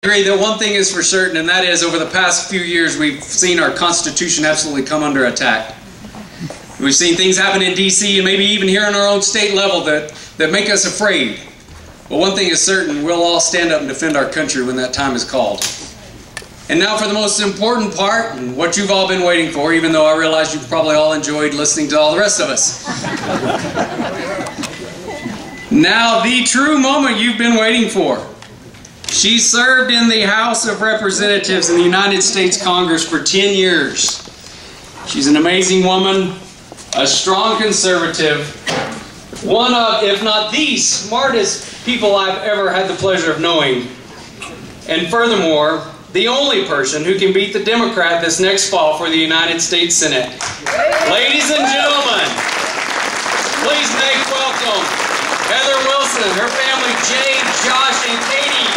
agree that one thing is for certain, and that is over the past few years we've seen our Constitution absolutely come under attack. We've seen things happen in D.C. and maybe even here on our own state level that make us afraid. But one thing is certain, we'll all stand up and defend our country when that time is called. And now for the most important part, and what you've all been waiting for, even though I realize you've probably all enjoyed listening to all the rest of us. Now the true moment you've been waiting for. She served in the House of Representatives in the United States Congress for 10 years. She's an amazing woman, a strong conservative, one of, if not the smartest people I've ever had the pleasure of knowing. And furthermore, the only person who can beat the Democrat this next fall for the United States Senate. Ladies and gentlemen, please make welcome Heather Wilson, her family Jade, Josh, and Katie,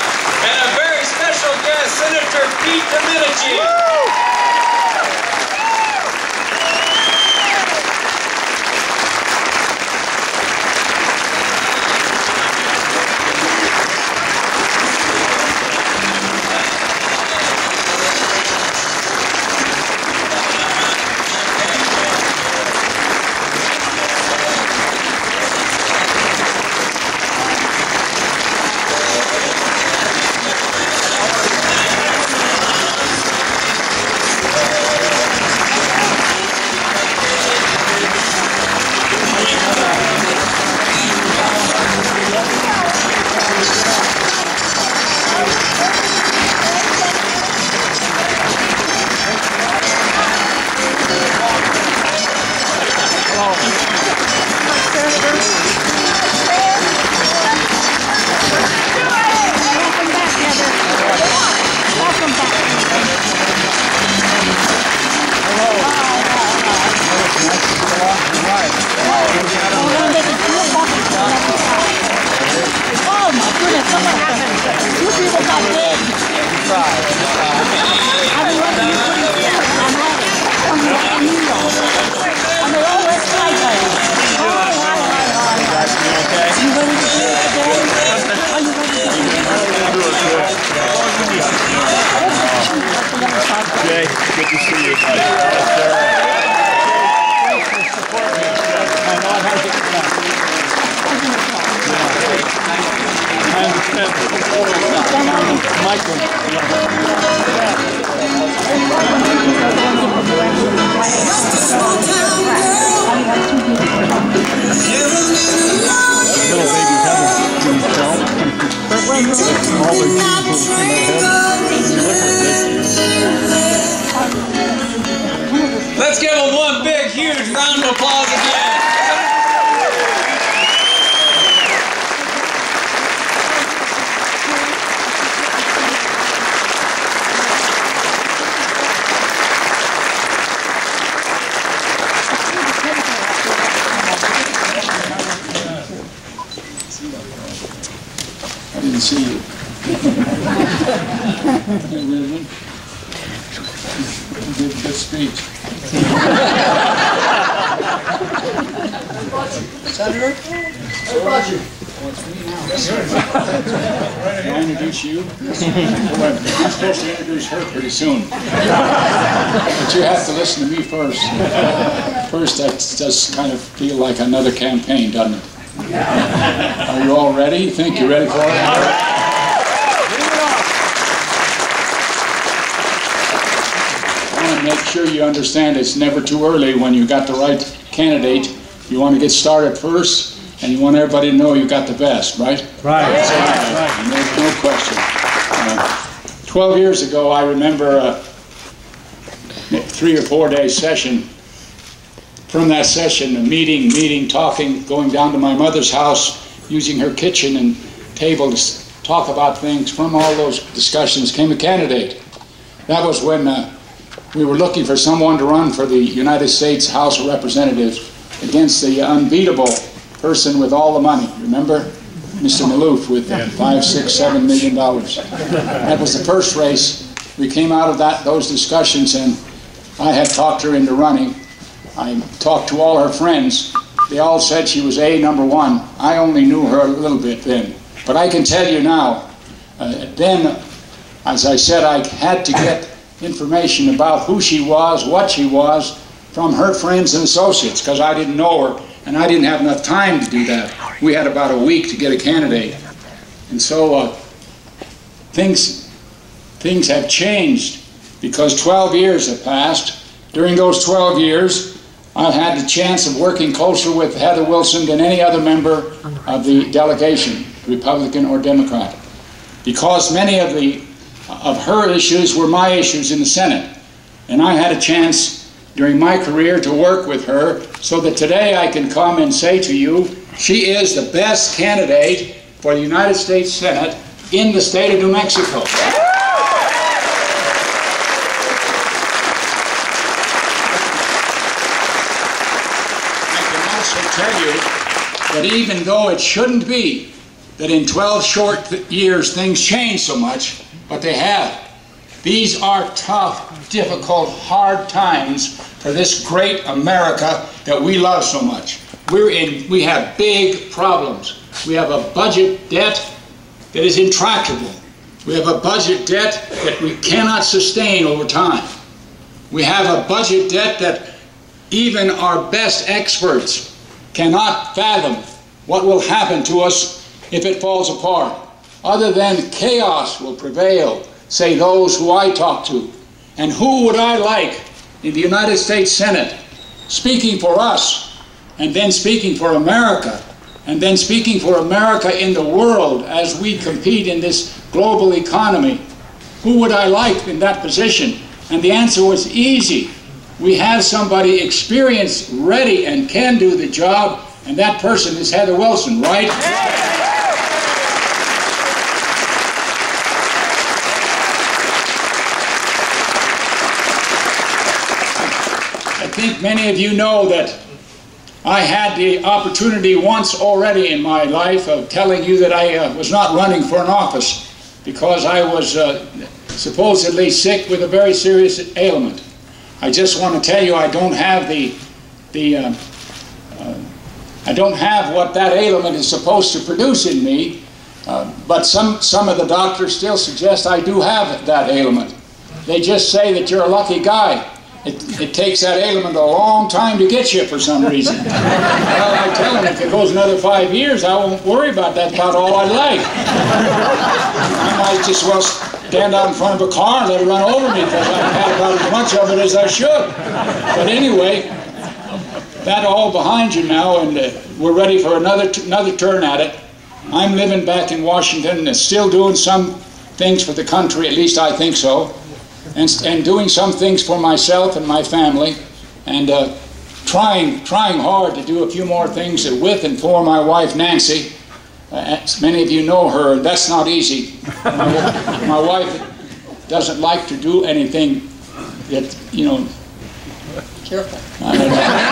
and a very special guest, Senator Pete Domenici. Jay, good to see you, buddy. Thanks for supporting me. My mom has it done. I understand. Michael. Little baby Heather. All the people in their head. Let's give them one big, huge round of applause again. I didn't see you. Good speech. Senator? Hey, Roger. Can I introduce you? You're supposed to introduce her pretty soon. But you have to listen to me first. First, that does kind of feel like another campaign, doesn't it? Are you all ready? You think you're ready for it? Make sure you understand it's never too early when you got the right candidate. You want to get started first, and you want everybody to know you got the best, right? Right. Right. No question. 12 years ago, I remember a 3 or 4 day session. From that session, a meeting, talking, going down to my mother's house, using her kitchen and table to talk about things. From all those discussions came a candidate. That was when we were looking for someone to run for the United States House of Representatives against the unbeatable person with all the money. Remember? Mr. Maloof with $5, $6, $7 million. That was the first race. We came out of those discussions, and I had talked her into running. I talked to all her friends. They all said she was #1. I only knew her a little bit then. But I can tell you now, then as I said, I had to get information about who she was, what she was, from her friends and associates, because I didn't know her, and I didn't have enough time to do that. We had about a week to get a candidate. And so things have changed, because 12 years have passed. During those 12 years, I've had the chance of working closer with Heather Wilson than any other member of the delegation, Republican or Democrat, because many of her issues were my issues in the Senate. And I had a chance during my career to work with her, so that today I can come and say to you, she is the best candidate for the United States Senate in the state of New Mexico. I can also tell you that even though it shouldn't be that in 12 short years things change so much, but they have. These are tough, difficult, hard times for this great America that we love so much. We have big problems. We have a budget debt that is intractable. We have a budget debt that we cannot sustain over time. We have a budget debt that even our best experts cannot fathom what will happen to us if it falls apart. Other than chaos will prevail, say those who I talk to. And who would I like in the United States Senate speaking for us, and then speaking for America, and then speaking for America in the world as we compete in this global economy? Who would I like in that position? And the answer was easy. We have somebody experienced, ready, and can do the job, and that person is Heather Wilson, right? I think many of you know that I had the opportunity once already in my life of telling you that I was not running for an office because I was supposedly sick with a very serious ailment. I just want to tell you I don't have I don't have what that ailment is supposed to produce in me, but some of the doctors still suggest I do have that ailment. They just say that you're a lucky guy. It takes that ailment a long time to get you for some reason. Well, I tell them if it goes another 5 years, I won't worry about that, about all I'd like. I might just well stand out in front of a car and let it run over me because I've had about as much of it as I should. But anyway, that's all behind you now, and we're ready for another turn at it. I'm living back in Washington and still doing some things for the country, at least I think so. And doing some things for myself and my family, and trying hard to do a few more things with and for my wife Nancy. As many of you know her, and that's not easy. My wife doesn't like to do anything that, you know. Careful. I don't know.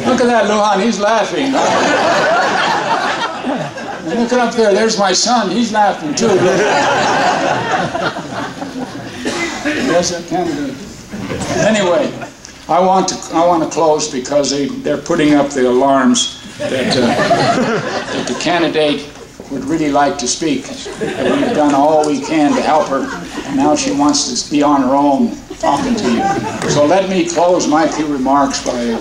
Look at that, Lujan, he's laughing. Look up there, there's my son, he's laughing too. There's that candidate. Anyway, I want to close because they're putting up the alarms that the candidate would really like to speak. We've done all we can to help her, and now she wants to be on her own talking to you. So let me close my few remarks by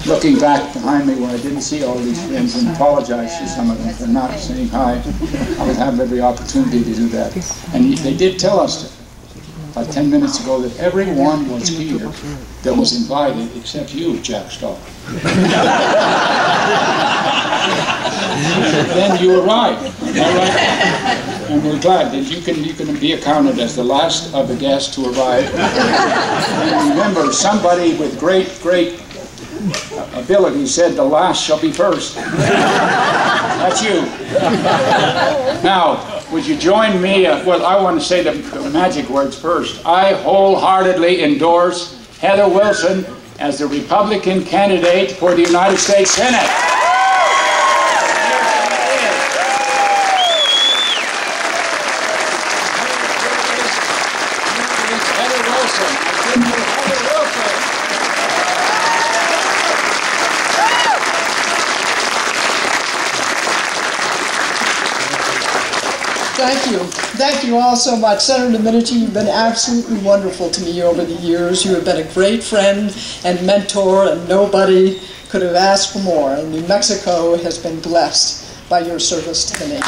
looking back behind me where I didn't see all these friends and apologize to some of them for not saying hi. I would have every opportunity to do that. And they did tell us about 10 minutes ago that everyone was here that was invited except you, Jack Stahl. Then you arrived. Am I right? And we're glad that you can be accounted as the last of the guests to arrive. And remember, somebody with great ability said the last shall be first. That's you. Now, would you join me? Well, I want to say the magic words first. I wholeheartedly endorse Heather Wilson as the Republican candidate for the United States Senate. Heather Wilson. Heather Wilson. Thank you. Thank you all so much. Senator Domenici, you've been absolutely wonderful to me over the years. You have been a great friend and mentor, and nobody could have asked for more. And New Mexico has been blessed by your service to the nation.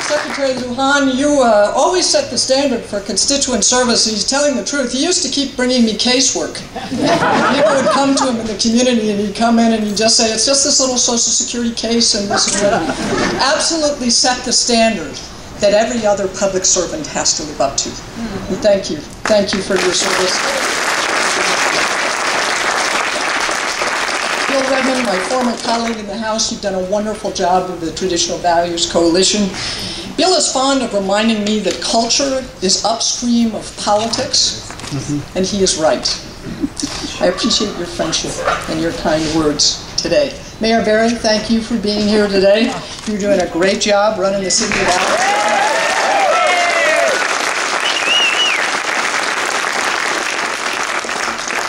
Secretary Lujan, you always set the standard for constituent service, and he's telling the truth. He used to keep bringing me casework. People would come to him in the community, and he'd come in and he'd just say, it's just this little Social Security case, and this is what absolutely set the standard that every other public servant has to live up to. And thank you. Thank you for your service. Bill Redmond, my former colleague in the House, you've done a wonderful job with the Traditional Values Coalition. Bill is fond of reminding me that culture is upstream of politics, and he is right. I appreciate your friendship and your kind words today. Mayor Barry, thank you for being here today. You're doing a great job running the city of Dallas.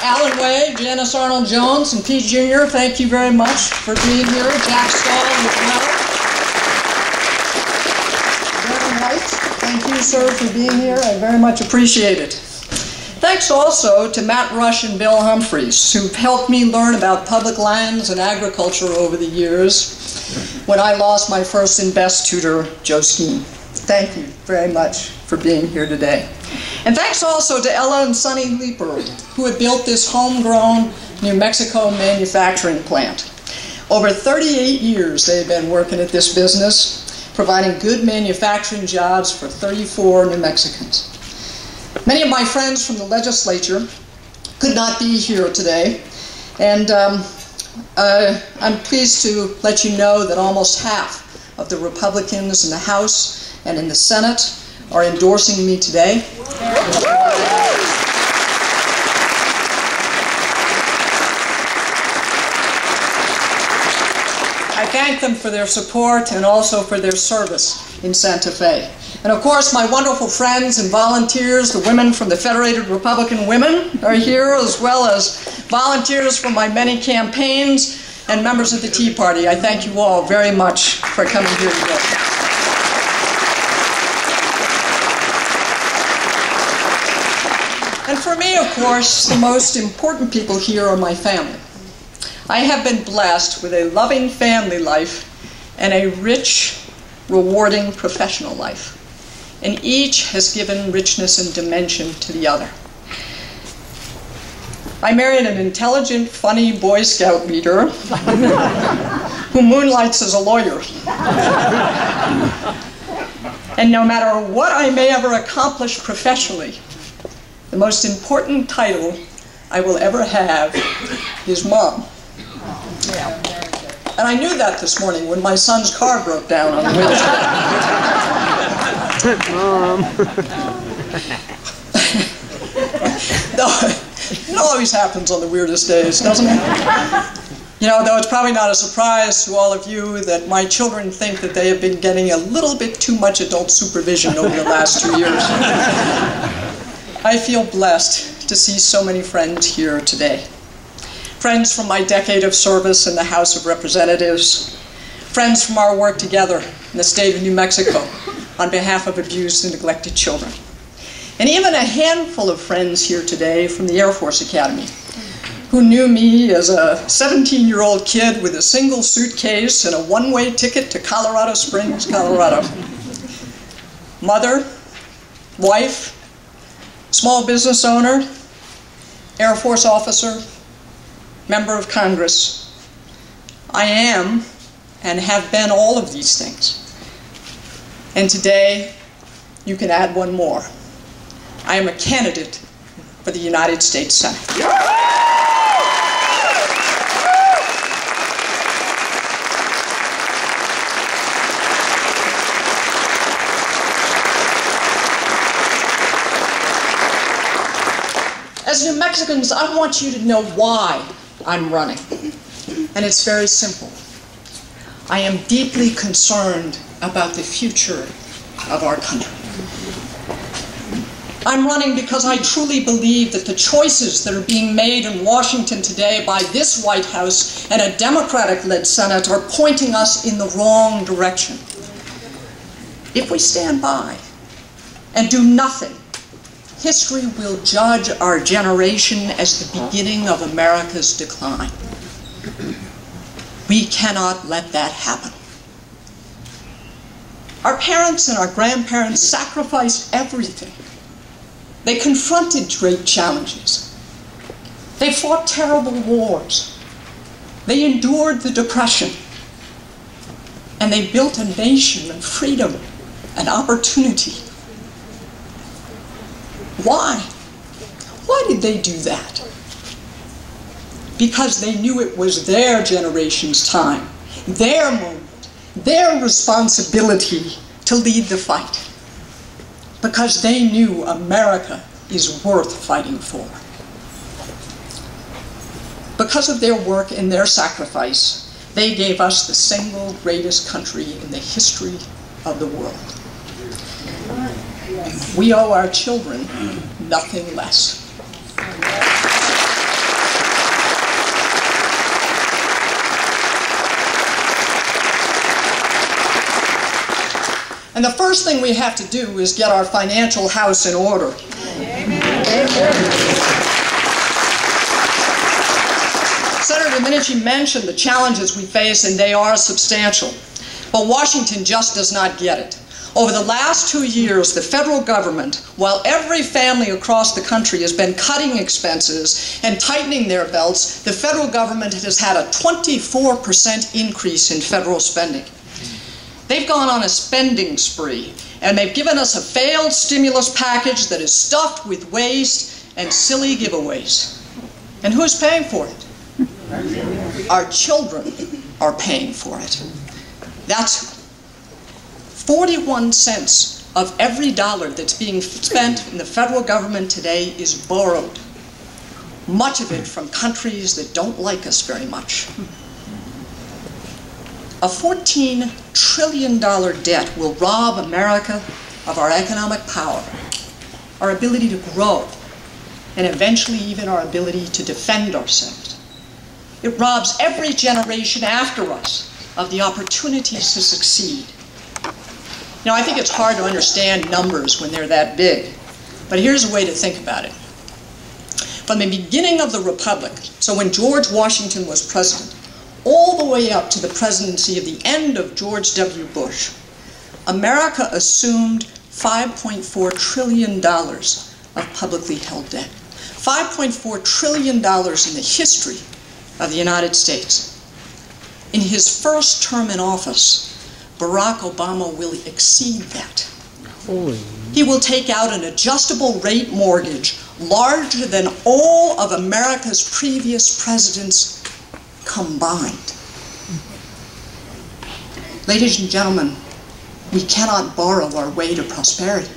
Alan Way, Janice Arnold-Jones, and Pete Jr., thank you very much for being here. Jack Stahl as well. Darren White, thank you, sir, for being here. I very much appreciate it. Thanks also to Matt Rush and Bill Humphreys, who've helped me learn about public lands and agriculture over the years when I lost my first and best tutor, Joe Skeen. Thank you very much for being here today. And thanks also to Ella and Sonny Leeper, who have built this homegrown New Mexico manufacturing plant. Over 38 years they've been working at this business, providing good manufacturing jobs for 34 New Mexicans. Many of my friends from the legislature could not be here today, and I'm pleased to let you know that almost half of the Republicans in the House and in the Senate are endorsing me today. I thank them for their support and also for their service in Santa Fe. And of course, my wonderful friends and volunteers, the women from the Federated Republican Women are here, as well as volunteers from my many campaigns and members of the Tea Party. I thank you all very much for coming here today. And for me, of course, the most important people here are my family. I have been blessed with a loving family life and a rich, rewarding professional life. And each has given richness and dimension to the other. I married an intelligent, funny Boy Scout leader who moonlights as a lawyer. And no matter what I may ever accomplish professionally, the most important title I will ever have is Mom. And I knew that this morning when my son's car broke down on the wheelchair. Mom. No, it always happens on the weirdest days, doesn't it? You know, though it's probably not a surprise to all of you that my children think that they have been getting a little bit too much adult supervision over the last 2 years. I feel blessed to see so many friends here today. Friends from my decade of service in the House of Representatives, friends from our work together in the state of New Mexico on behalf of abused and neglected children, and even a handful of friends here today from the Air Force Academy who knew me as a 17-year-old kid with a single suitcase and a one-way ticket to Colorado Springs, Colorado. Mother, wife, small business owner, Air Force officer, member of Congress. I am and have been all of these things. And today, you can add one more. I am a candidate for the United States Senate. As New Mexicans, I want you to know why I'm running. And it's very simple. I am deeply concerned about the future of our country. I'm running because I truly believe that the choices that are being made in Washington today by this White House and a Democratic-led Senate are pointing us in the wrong direction. If we stand by and do nothing, history will judge our generation as the beginning of America's decline. We cannot let that happen. Our parents and our grandparents sacrificed everything. They confronted great challenges. They fought terrible wars. They endured the Depression. And they built a nation of freedom and opportunity. Why? Why did they do that? Because they knew it was their generation's time, their moment, their responsibility to lead the fight. Because they knew America is worth fighting for. Because of their work and their sacrifice, they gave us the single greatest country in the history of the world. We owe our children nothing less. And the first thing we have to do is get our financial house in order. Senator Domenici mentioned the challenges we face, and they are substantial. But Washington just does not get it. Over the last 2 years, the federal government, while every family across the country has been cutting expenses and tightening their belts, the federal government has had a 24% increase in federal spending. They've gone on a spending spree, and they've given us a failed stimulus package that is stuffed with waste and silly giveaways. And who's paying for it? Our children are paying for it. That's 41 cents of every dollar that's being spent in the federal government today is borrowed. Much of it from countries that don't like us very much. A $14 trillion debt will rob America of our economic power, our ability to grow, and eventually even our ability to defend ourselves. It robs every generation after us of the opportunities to succeed. Now, I think it's hard to understand numbers when they're that big, but here's a way to think about it. From the beginning of the Republic, so when George Washington was president, all the way up to the presidency of the end of George W. Bush, America assumed $5.4 trillion of publicly held debt. $5.4 trillion in the history of the United States. In his first term in office, Barack Obama will exceed that. He will take out an adjustable rate mortgage larger than all of America's previous presidents combined. Ladies and gentlemen, we cannot borrow our way to prosperity.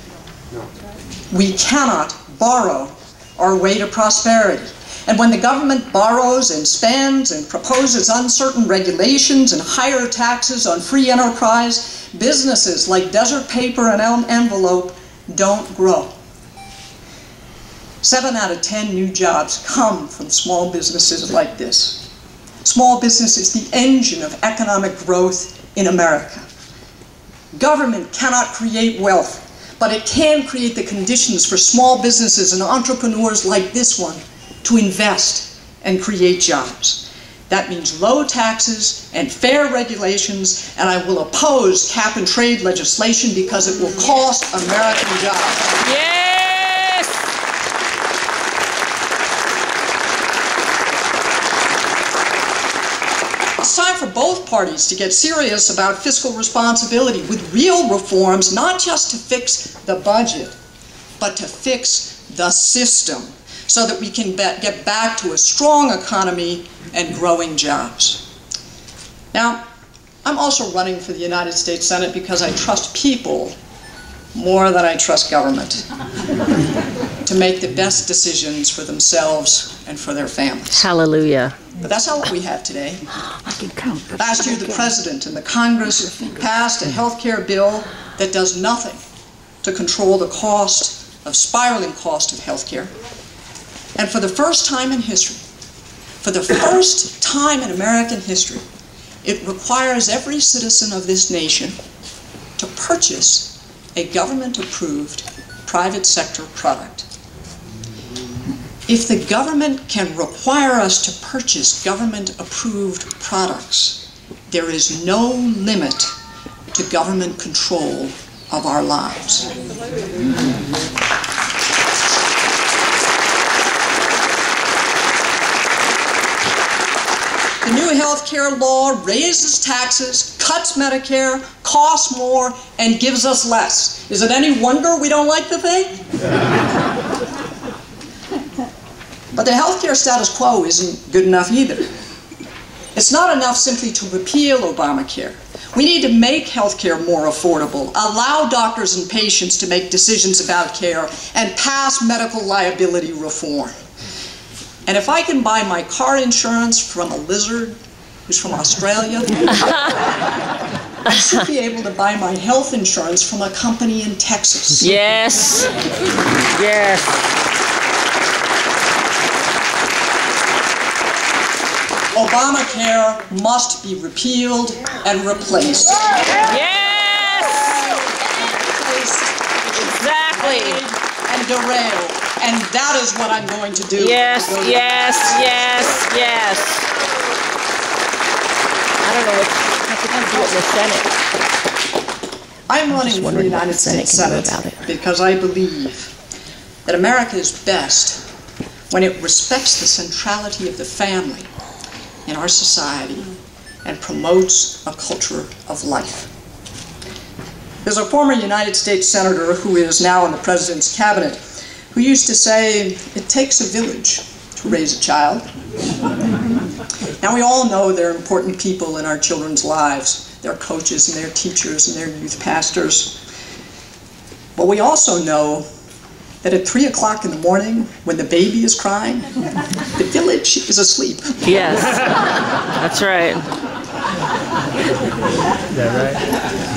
We cannot borrow our way to prosperity. And when the government borrows and spends and proposes uncertain regulations and higher taxes on free enterprise, businesses like Desert Paper and Envelope don't grow. 7 out of 10 new jobs come from small businesses like this. Small business is the engine of economic growth in America. Government cannot create wealth, but it can create the conditions for small businesses and entrepreneurs like this one to invest and create jobs. That means low taxes and fair regulations, and I will oppose cap and trade legislation because it will cost American jobs. Yes! It's time for both parties to get serious about fiscal responsibility with real reforms, not just to fix the budget, but to fix the system, so that we can get back to a strong economy and growing jobs. Now, I'm also running for the United States Senate because I trust people more than I trust government to make the best decisions for themselves and for their families. Hallelujah. But that's not what we have today. Last year, the President and the Congress passed a health care bill that does nothing to control the cost of spiraling cost of healthcare. And for the first time in history, for the first time in American history, it requires every citizen of this nation to purchase a government-approved private sector product. If the government can require us to purchase government-approved products, there is no limit to government control of our lives. The new health care law raises taxes, cuts Medicare, costs more, and gives us less. Is it any wonder we don't like the thing? But the health care status quo isn't good enough either. It's not enough simply to repeal Obamacare. We need to make health care more affordable, allow doctors and patients to make decisions about care, and pass medical liability reform. And if I can buy my car insurance from a lizard who's from Australia, I should be able to buy my health insurance from a company in Texas. Yes. Yes. Obamacare must be repealed and replaced. Yes! Exactly. And derailed. And that is what I'm going to do. Yes, yes, yes, yes. I don't know what I think do it in the Senate. I'm running for the United States Senate because I believe that America is best when it respects the centrality of the family in our society and promotes a culture of life. There's a former United States Senator who is now in the President's cabinet who used to say, it takes a village to raise a child. Now we all know they're important people in our children's lives. They're coaches and they're teachers and they're youth pastors. But we also know that at 3 o'clock in the morning, when the baby is crying, the village is asleep. Yes, that's right. Is that right?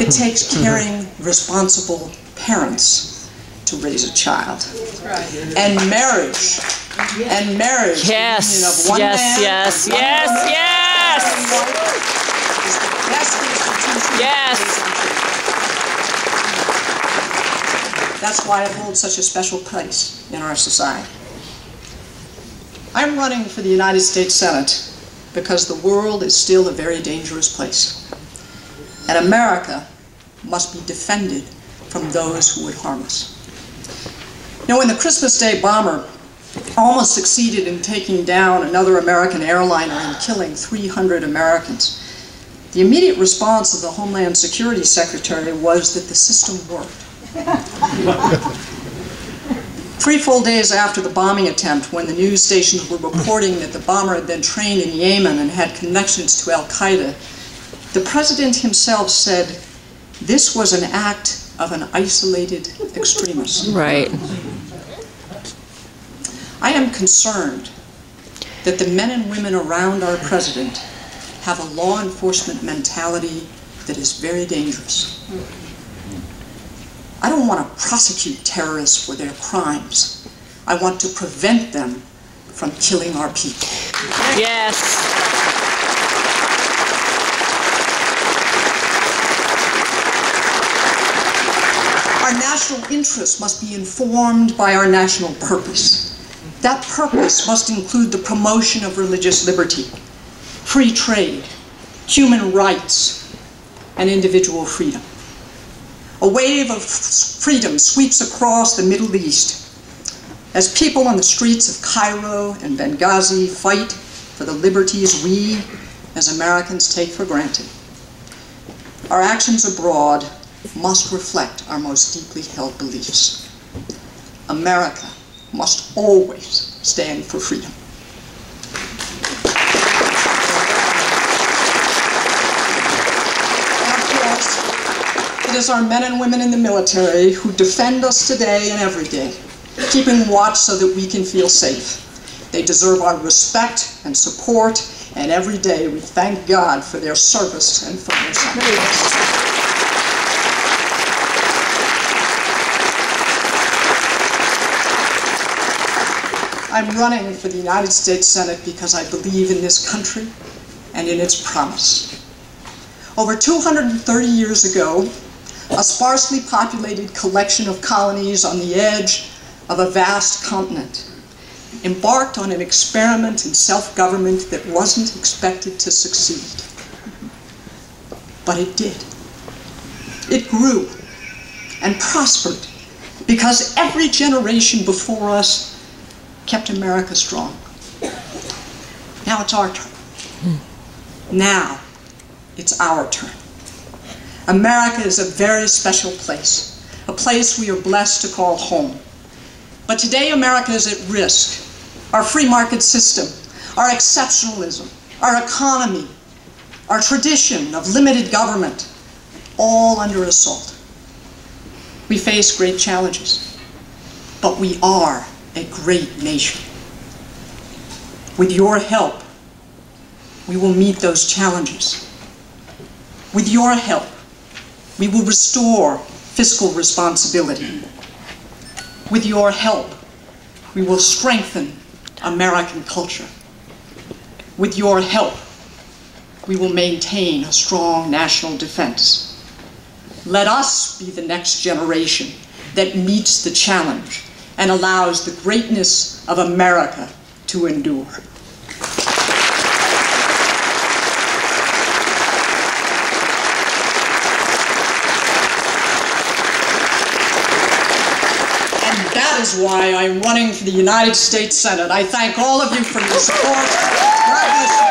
It takes caring, responsible parents to raise a child. And marriage, Yes, the union of one yes, man, yes, and one yes, woman, yes. and one wife is the best institution. Yes. That's why it holds such a special place in our society. I'm running for the United States Senate because the world is still a very dangerous place. And America must be defended from those who would harm us. You know, when the Christmas Day bomber almost succeeded in taking down another American airliner and killing 300 Americans, the immediate response of the Homeland Security Secretary was that the system worked. 3 full days after the bombing attempt, when the news stations were reporting that the bomber had been trained in Yemen and had connections to Al-Qaeda, the President himself said, this was an act of an isolated extremist. Right. I am concerned that the men and women around our President have a law enforcement mentality that is very dangerous. I don't want to prosecute terrorists for their crimes. I want to prevent them from killing our people. Yes. Our national interests must be informed by our national purpose. That purpose must include the promotion of religious liberty, free trade, human rights, and individual freedom. A wave of freedom sweeps across the Middle East as people on the streets of Cairo and Benghazi fight for the liberties we, as Americans, take for granted. Our actions abroad must reflect our most deeply held beliefs. America must always stand for freedom. And of course, it is our men and women in the military who defend us today and every day, keeping watch so that we can feel safe. They deserve our respect and support, and every day we thank God for their service and for their sacrifice. I'm running for the United States Senate because I believe in this country and in its promise. Over 230 years ago, a sparsely populated collection of colonies on the edge of a vast continent embarked on an experiment in self-government that wasn't expected to succeed. But it did. It grew and prospered because every generation before us kept America strong. Now it's our turn. Now it's our turn. America is a very special place, a place we are blessed to call home. But today America is at risk. Our free market system, our exceptionalism, our economy, our tradition of limited government, all under assault. We face great challenges, but we are a great nation. With your help, we will meet those challenges. With your help, we will restore fiscal responsibility. With your help, we will strengthen American culture. With your help, we will maintain a strong national defense. Let us be the next generation that meets the challenge and allows the greatness of America to endure. That is why I'm running for the United States Senate. I thank all of you for your support. God bless you.